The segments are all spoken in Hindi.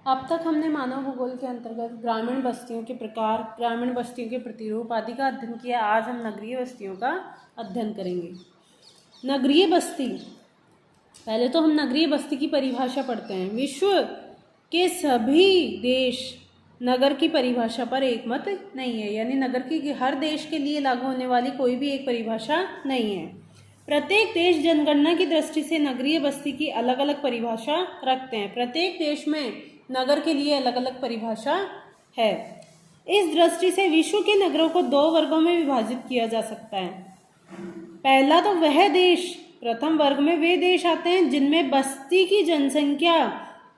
अब तक हमने मानव भूगोल के अंतर्गत ग्रामीण बस्तियों के प्रकार, ग्रामीण बस्तियों के प्रतिरूप आदि का अध्ययन किया। आज हम नगरीय बस्तियों का अध्ययन करेंगे। नगरीय बस्ती, पहले तो हम नगरीय बस्ती की परिभाषा पढ़ते हैं। विश्व के सभी देश नगर की परिभाषा पर एकमत नहीं है, यानी नगर की हर देश के लिए लागू होने वाली कोई भी एक परिभाषा नहीं है। प्रत्येक देश जनगणना की दृष्टि से नगरीय बस्ती की अलग अलग परिभाषा रखते हैं। प्रत्येक देश में नगर के लिए अलग अलग परिभाषा है। इस दृष्टि से विश्व के नगरों को दो वर्गों में विभाजित किया जा सकता है। पहला तो वह देश, प्रथम वर्ग में वे देश आते हैं जिनमें बस्ती की जनसंख्या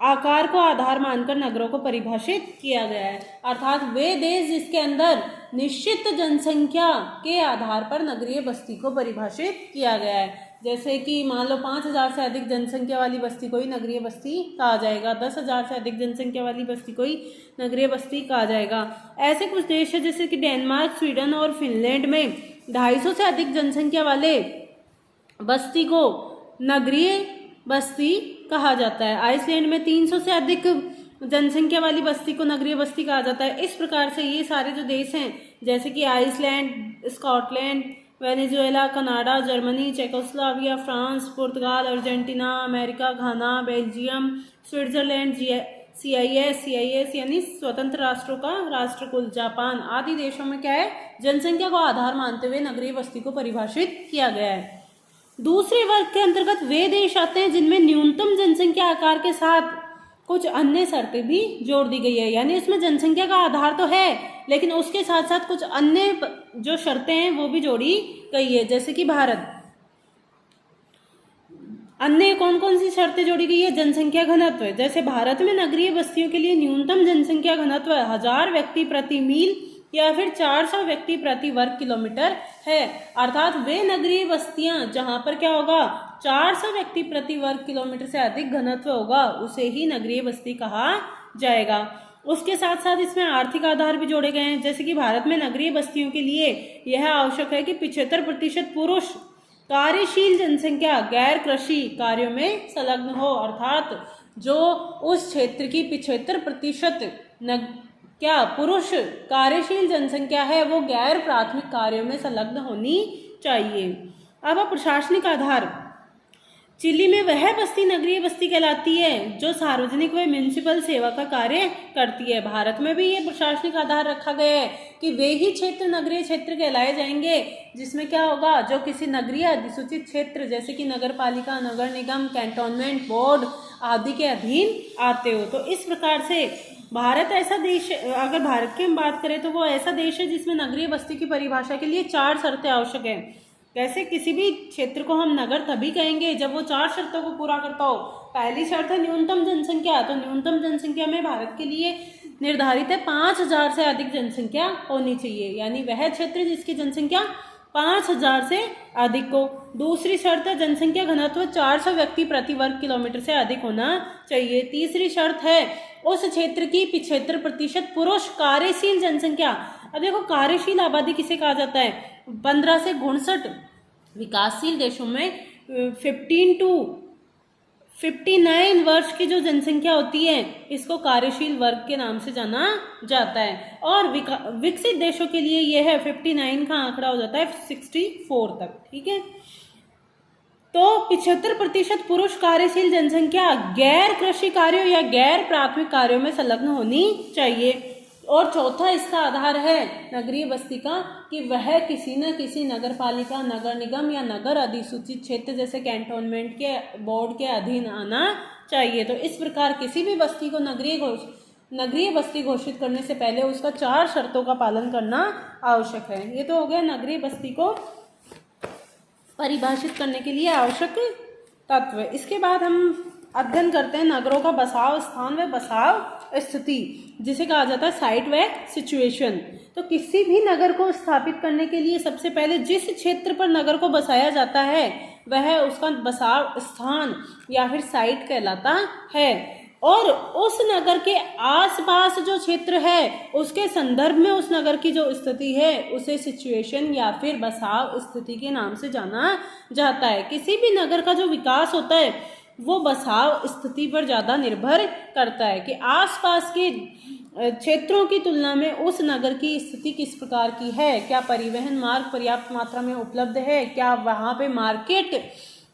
आकार को आधार मानकर नगरों को परिभाषित किया गया है, अर्थात वे देश जिसके अंदर निश्चित जनसंख्या के आधार पर नगरीय बस्ती को परिभाषित किया गया है। जैसे कि मान लो 5,000 से अधिक जनसंख्या वाली बस्ती को ही नगरीय बस्ती कहा जाएगा, 10,000 से अधिक जनसंख्या वाली बस्ती को ही नगरीय बस्ती कहा जाएगा। ऐसे कुछ देश है जैसे कि डेनमार्क, स्वीडन और फिनलैंड में 250 से अधिक जनसंख्या वाले बस्ती को नगरीय बस्ती कहा जाता है। आइसलैंड में 300 से अधिक जनसंख्या वाली बस्ती को नगरीय बस्ती कहा जाता है। इस प्रकार से ये सारे जो देश हैं जैसे कि Iceland, Scotland, Venezuela, Canada, Germany, Czechoslovakia, France, पुर्तगाल, Argentina, America, Ghana, Belgium, Switzerland, CIS यानी स्वतंत्र राष्ट्रों का राष्ट्रकुल, जापान आदि देशों में क्या है, जनसंख्या को आधार मानते हुए नगरीय बस्ती को परिभाषित किया गया है। दूसरे वर्ग के अंतर्गत वे देश आते हैं जिनमें न्यूनतम जनसंख्या आकार के साथ कुछ अन्य शर्तें भी जोड़ दी गई है, यानी उसमें जनसंख्या का आधार तो है लेकिन उसके साथ साथ कुछ अन्य जो शर्तें हैं वो भी जोड़ी गई है। जैसे कि भारत, अन्य कौन कौन सी शर्तें जोड़ी गई है? जनसंख्या घनत्व, जैसे भारत में नगरीय बस्तियों के लिए न्यूनतम जनसंख्या घनत्व 1000 व्यक्ति प्रति मील या फिर 400 व्यक्ति प्रति वर्ग किलोमीटर है, अर्थात वे नगरीय बस्तियां जहां पर क्या होगा, 400 व्यक्ति प्रति वर्ग किलोमीटर से अधिक घनत्व होगा उसे ही नगरीय बस्ती कहा जाएगा। उसके साथ साथ इसमें आर्थिक आधार भी जोड़े गए हैं। जैसे कि भारत में नगरीय बस्तियों के लिए यह आवश्यक है कि 75% पुरुष कार्यशील जनसंख्या गैर कृषि कार्यों में संलग्न हो, अर्थात जो उस क्षेत्र की 75% क्या पुरुष कार्यशील जनसंख्या है वो गैर प्राथमिक कार्यों में संलग्न होनी चाहिए। अब प्रशासनिक आधार, चिली में वह बस्ती नगरीय बस्ती कहलाती है जो सार्वजनिक व म्युनिसिपल सेवा का कार्य करती है। भारत में भी ये प्रशासनिक आधार रखा गया है कि वे ही क्षेत्र नगरीय क्षेत्र कहलाए जाएंगे जिसमें क्या होगा, जो किसी नगरीय अधिसूचित क्षेत्र जैसे कि नगर पालिका, नगर निगम, कैंटोनमेंट बोर्ड आदि के अधीन आते हो। तो इस प्रकार से भारत ऐसा देश, अगर भारत की हम बात करें तो वो ऐसा देश है जिसमें नगरीय बस्ती की परिभाषा के लिए 4 शर्तें आवश्यक है। वैसे किसी भी क्षेत्र को हम नगर तभी कहेंगे जब वो 4 शर्तों को पूरा करता हो। पहली शर्त है न्यूनतम जनसंख्या, तो न्यूनतम जनसंख्या में भारत के लिए निर्धारित है 5000 से अधिक जनसंख्या होनी चाहिए, यानी वह क्षेत्र जिसकी जनसंख्या 5000 से अधिक हो। दूसरी शर्त है जनसंख्या घनत्व 400 व्यक्ति प्रति वर्ग किलोमीटर से अधिक होना चाहिए। तीसरी शर्त है उस क्षेत्र की 75% पुरुष कार्यशील जनसंख्या। अब देखो कार्यशील आबादी किसे कहा जाता है, 15 से 59 विकासशील देशों में 15 to 59 वर्ष की जो जनसंख्या होती है इसको कार्यशील वर्ग के नाम से जाना जाता है, और विकसित देशों के लिए यह है 59 का आंकड़ा हो जाता है 64 तक। ठीक है, तो 75% पुरुष कार्यशील जनसंख्या गैर कृषि कार्यों या गैर प्राथमिक कार्यों में संलग्न होनी चाहिए। और चौथा इसका आधार है नगरीय बस्ती का कि वह किसी न किसी नगर पालिका, नगर निगम या नगर अधिसूचित क्षेत्र जैसे कैंटोनमेंट के बोर्ड के अधीन आना चाहिए। तो इस प्रकार किसी भी बस्ती को नगरीय बस्ती घोषित करने से पहले उसका 4 शर्तों का पालन करना आवश्यक है। ये तो हो गया नगरीय बस्ती को परिभाषित करने के लिए आवश्यक तत्व। इसके बाद हम अध्ययन करते हैं नगरों का बसाव स्थान व बसाव स्थिति, जिसे कहा जाता है साइट व सिचुएशन। तो किसी भी नगर को स्थापित करने के लिए सबसे पहले जिस क्षेत्र पर नगर को बसाया जाता है वह उसका बसाव स्थान या फिर साइट कहलाता है, और उस नगर के आसपास जो क्षेत्र है उसके संदर्भ में उस नगर की जो स्थिति है उसे सिचुएशन या फिर बसाव स्थिति के नाम से जाना जाता है। किसी भी नगर का जो विकास होता है वो बसाव स्थिति पर ज़्यादा निर्भर करता है कि आसपास के क्षेत्रों की तुलना में उस नगर की स्थिति किस प्रकार की है, क्या परिवहन मार्ग पर्याप्त मात्रा में उपलब्ध है, क्या वहाँ पे मार्केट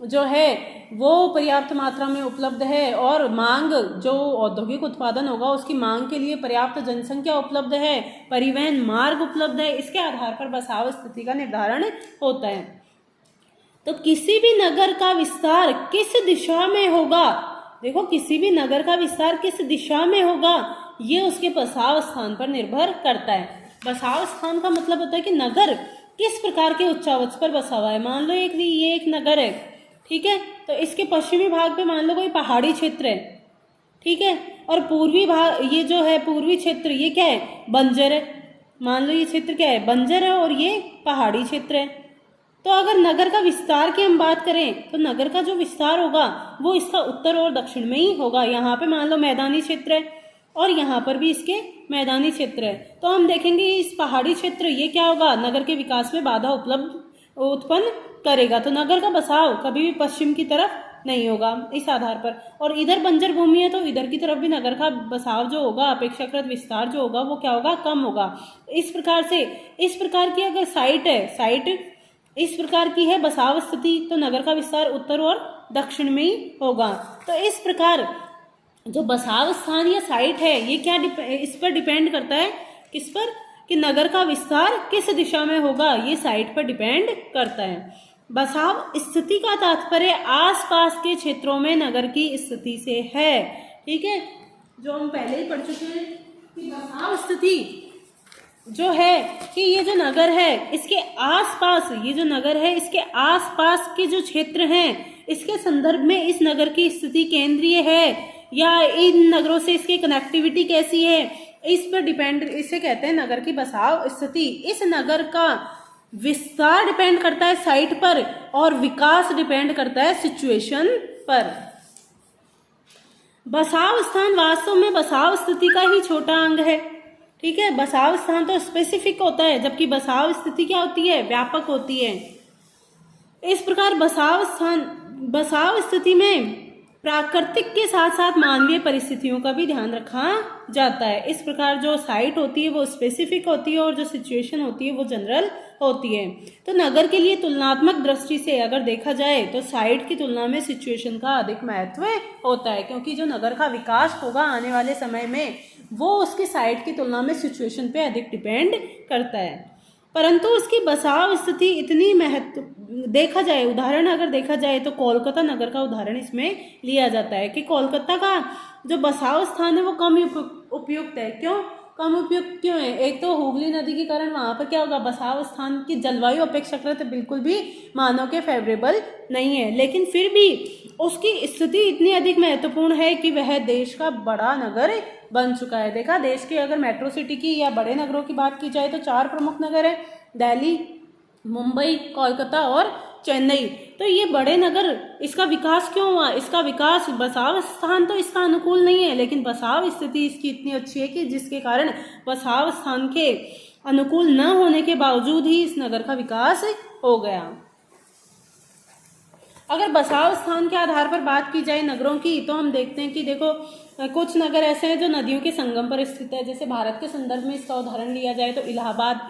जो है वो पर्याप्त मात्रा में उपलब्ध है, और मांग जो औद्योगिक उत्पादन होगा उसकी मांग के लिए पर्याप्त जनसंख्या उपलब्ध है, परिवहन मार्ग उपलब्ध है। इसके आधार पर बसाव स्थिति का निर्धारण होता है। तो किसी भी नगर का विस्तार किस दिशा में होगा, देखो किसी भी नगर का विस्तार किस दिशा में होगा ये उसके बसाव स्थान पर निर्भर करता है। बसाव स्थान का मतलब होता है कि नगर किस प्रकार के उच्चावच पर बसा हुआ है। मान लो ये एक नगर है, ठीक है, तो इसके पश्चिमी भाग पे मान लो कोई पहाड़ी क्षेत्र है, ठीक है, और पूर्वी भाग ये जो है पूर्वी क्षेत्र ये क्या है, बंजर है। मान लो ये क्षेत्र क्या है, बंजर है, और ये पहाड़ी क्षेत्र है। तो अगर नगर का विस्तार की हम बात करें तो नगर का जो विस्तार होगा वो इसका उत्तर और दक्षिण में ही होगा। यहाँ पे मान लो मैदानी क्षेत्र है और यहाँ पर भी इसके मैदानी क्षेत्र है, तो हम देखेंगे इस पहाड़ी क्षेत्र ये क्या होगा, नगर के विकास में बाधा उत्पन्न करेगा। तो नगर का बसाव कभी भी पश्चिम की तरफ नहीं होगा इस आधार पर। और इधर बंजर भूमि है तो इधर की तरफ भी नगर का बसाव जो होगा, अपेक्षाकृत विस्तार जो होगा वो क्या होगा, कम होगा। इस प्रकार की अगर साइट इस प्रकार की है बसाव स्थिति, तो नगर का विस्तार उत्तर और दक्षिण में ही होगा। तो इस प्रकार जो बसाव स्थान या साइट है ये क्या इस पर डिपेंड करता है, किस पर, कि नगर का विस्तार किस दिशा में होगा, ये साइट पर डिपेंड करता है। बसाव स्थिति का तात्पर्य आसपास के क्षेत्रों में नगर की स्थिति से है, ठीक है, जो हम पहले ही पढ़ चुके हैं कि बसाव स्थिति जो है कि ये जो नगर है इसके आसपास, ये जो नगर है इसके आसपास के जो क्षेत्र हैं इसके संदर्भ में इस नगर की स्थिति केंद्रीय है या इन नगरों से इसकी कनेक्टिविटी कैसी है, इस पर डिपेंड, इसे कहते हैं नगर की बसाव स्थिति। इस नगर का विस्तार डिपेंड करता है साइट पर और विकास डिपेंड करता है सिचुएशन पर। बसाव स्थान वास्तव में बसाव स्थिति का ही छोटा अंग है, ठीक है। बसाव स्थान तो स्पेसिफिक होता है जबकि बसाव स्थिति क्या होती है, व्यापक होती है। इस प्रकार बसाव स्थिति में प्राकृतिक के साथ साथ मानवीय परिस्थितियों का भी ध्यान रखा जाता है। इस प्रकार जो साइट होती है वो स्पेसिफिक होती है और जो सिचुएशन होती है वो जनरल होती है। तो नगर के लिए तुलनात्मक दृष्टि से अगर देखा जाए तो साइट की तुलना में सिचुएशन का अधिक महत्व होता है, क्योंकि जो नगर का विकास होगा आने वाले समय में वो उसकी साइट की तुलना में सिचुएशन पे अधिक डिपेंड करता है। परंतु उसकी बसाव स्थिति इतनी देखा जाए, उदाहरण अगर देखा जाए तो कोलकाता नगर का उदाहरण इसमें लिया जाता है कि कोलकाता का जो बसाव स्थान है वो कम उपयुक्त है। क्यों कम उपयुक्त क्यों है? एक तो हुगली नदी के कारण वहाँ पर क्या होगा, बसाव स्थान की जलवायु अपेक्षाकृत बिल्कुल भी मानव के फेवरेबल नहीं है, लेकिन फिर भी उसकी स्थिति इतनी अधिक महत्वपूर्ण है कि वह देश का बड़ा नगर बन चुका है। देखा, देश की अगर मेट्रो सिटी की या बड़े नगरों की बात की जाए तो 4 प्रमुख नगर है, दिल्ली, मुंबई, कोलकाता और चेन्नई। तो ये बड़े नगर, इसका विकास क्यों हुआ? इसका विकास, बसाव स्थान तो इसका अनुकूल नहीं है, लेकिन बसाव स्थिति इसकी इतनी अच्छी है कि जिसके कारण बसाव स्थान के अनुकूल न होने के बावजूद ही इस नगर का विकास हो गया। अगर बसाव स्थान के आधार पर बात की जाए नगरों की तो हम देखते हैं कि देखो कुछ नगर ऐसे हैं जो नदियों के संगम पर स्थित है। जैसे भारत के संदर्भ में इसका उदाहरण लिया जाए तो इलाहाबाद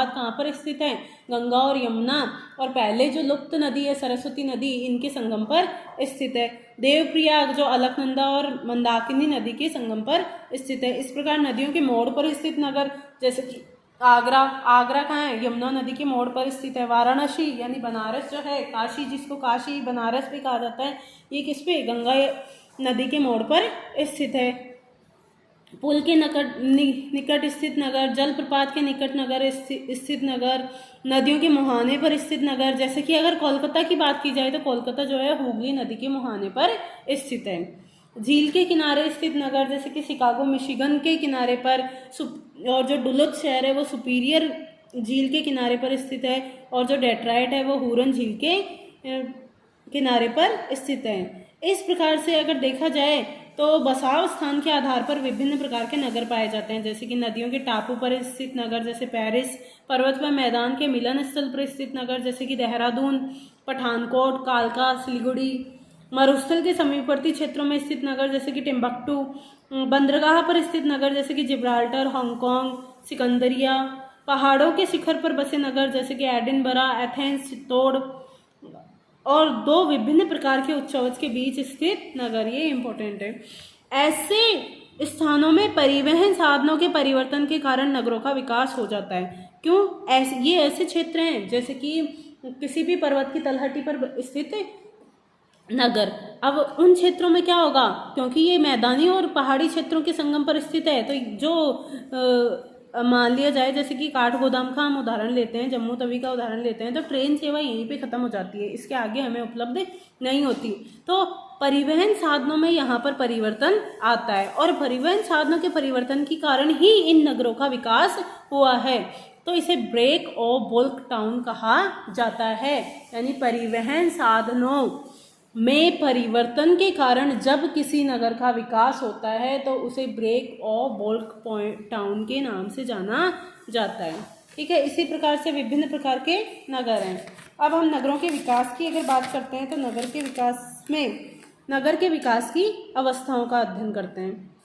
कहाँ पर स्थित है? गंगा और यमुना और पहले जो लुप्त नदी है सरस्वती नदी, इनके संगम पर स्थित है। देवप्रयाग जो अलकनंदा और मंदाकिनी नदी के संगम पर स्थित है। इस प्रकार नदियों के मोड़ पर स्थित नगर जैसे कि आगरा कहाँ है? यमुना नदी के मोड़ पर स्थित है। वाराणसी यानी बनारस जो है, काशी जिसको काशी बनारस भी कहा जाता है, ये किस पे? गंगा नदी के मोड़ पर स्थित है। पुल के निकट स्थित नगर, जलप्रपात के निकट नगर स्थित नगर, नदियों के मुहाने पर स्थित नगर। जैसे कि अगर कोलकाता की बात की जाए तो कोलकाता जो है हुगली नदी के मुहाने पर स्थित है। झील के किनारे स्थित नगर जैसे कि शिकागो मिशिगन के किनारे पर, और जो डुलुथ शहर है वो सुपीरियर झील के किनारे पर स्थित है, और जो डेट्रॉइट है वो हुरन झील के किनारे पर स्थित है। इस प्रकार से अगर देखा जाए तो बसाव स्थान के आधार पर विभिन्न प्रकार के नगर पाए जाते हैं। जैसे कि नदियों के टापू पर स्थित नगर जैसे पेरिस, पर्वत व मैदान के मिलन स्थल पर स्थित नगर जैसे कि देहरादून, पठानकोट, कालका, सिलीगुड़ी, मरुस्थल के समीपवर्ती क्षेत्रों में स्थित नगर जैसे कि टिम्बक्टू, बंदरगाह पर स्थित नगर जैसे कि जिब्राल्टर, हांगकांग, सिकंदरिया, पहाड़ों के शिखर पर बसे नगर जैसे कि एडिनबरा, एथेंस, चित्तौड़, और दो विभिन्न प्रकार के उच्चवच के बीच स्थित नगर, ये इंपॉर्टेंट है। ऐसे स्थानों में परिवहन साधनों के परिवर्तन के कारण नगरों का विकास हो जाता है। क्यों? ये ऐसे क्षेत्र हैं जैसे कि किसी भी पर्वत की तलहटी पर स्थित नगर, अब उन क्षेत्रों में क्या होगा, क्योंकि ये मैदानी और पहाड़ी क्षेत्रों के संगम पर स्थित है, तो जो मान लिया जाए जैसे कि काठगोदाम का हम उदाहरण लेते हैं, जम्मू तवी का उदाहरण लेते हैं, तो ट्रेन सेवा यहीं पे ख़त्म हो जाती है, इसके आगे हमें उपलब्ध नहीं होती। तो परिवहन साधनों में यहाँ पर परिवर्तन आता है, और परिवहन साधनों के परिवर्तन के कारण ही इन नगरों का विकास हुआ है। तो इसे ब्रेक और बुल्क टाउन कहा जाता है। यानी परिवहन साधनों में परिवर्तन के कारण जब किसी नगर का विकास होता है तो उसे ब्रेक और बुल्क टाउन के नाम से जाना जाता है। ठीक है, इसी प्रकार से विभिन्न प्रकार के नगर हैं। अब हम नगरों के विकास की अगर बात करते हैं तो नगर के विकास की अवस्थाओं का अध्ययन करते हैं।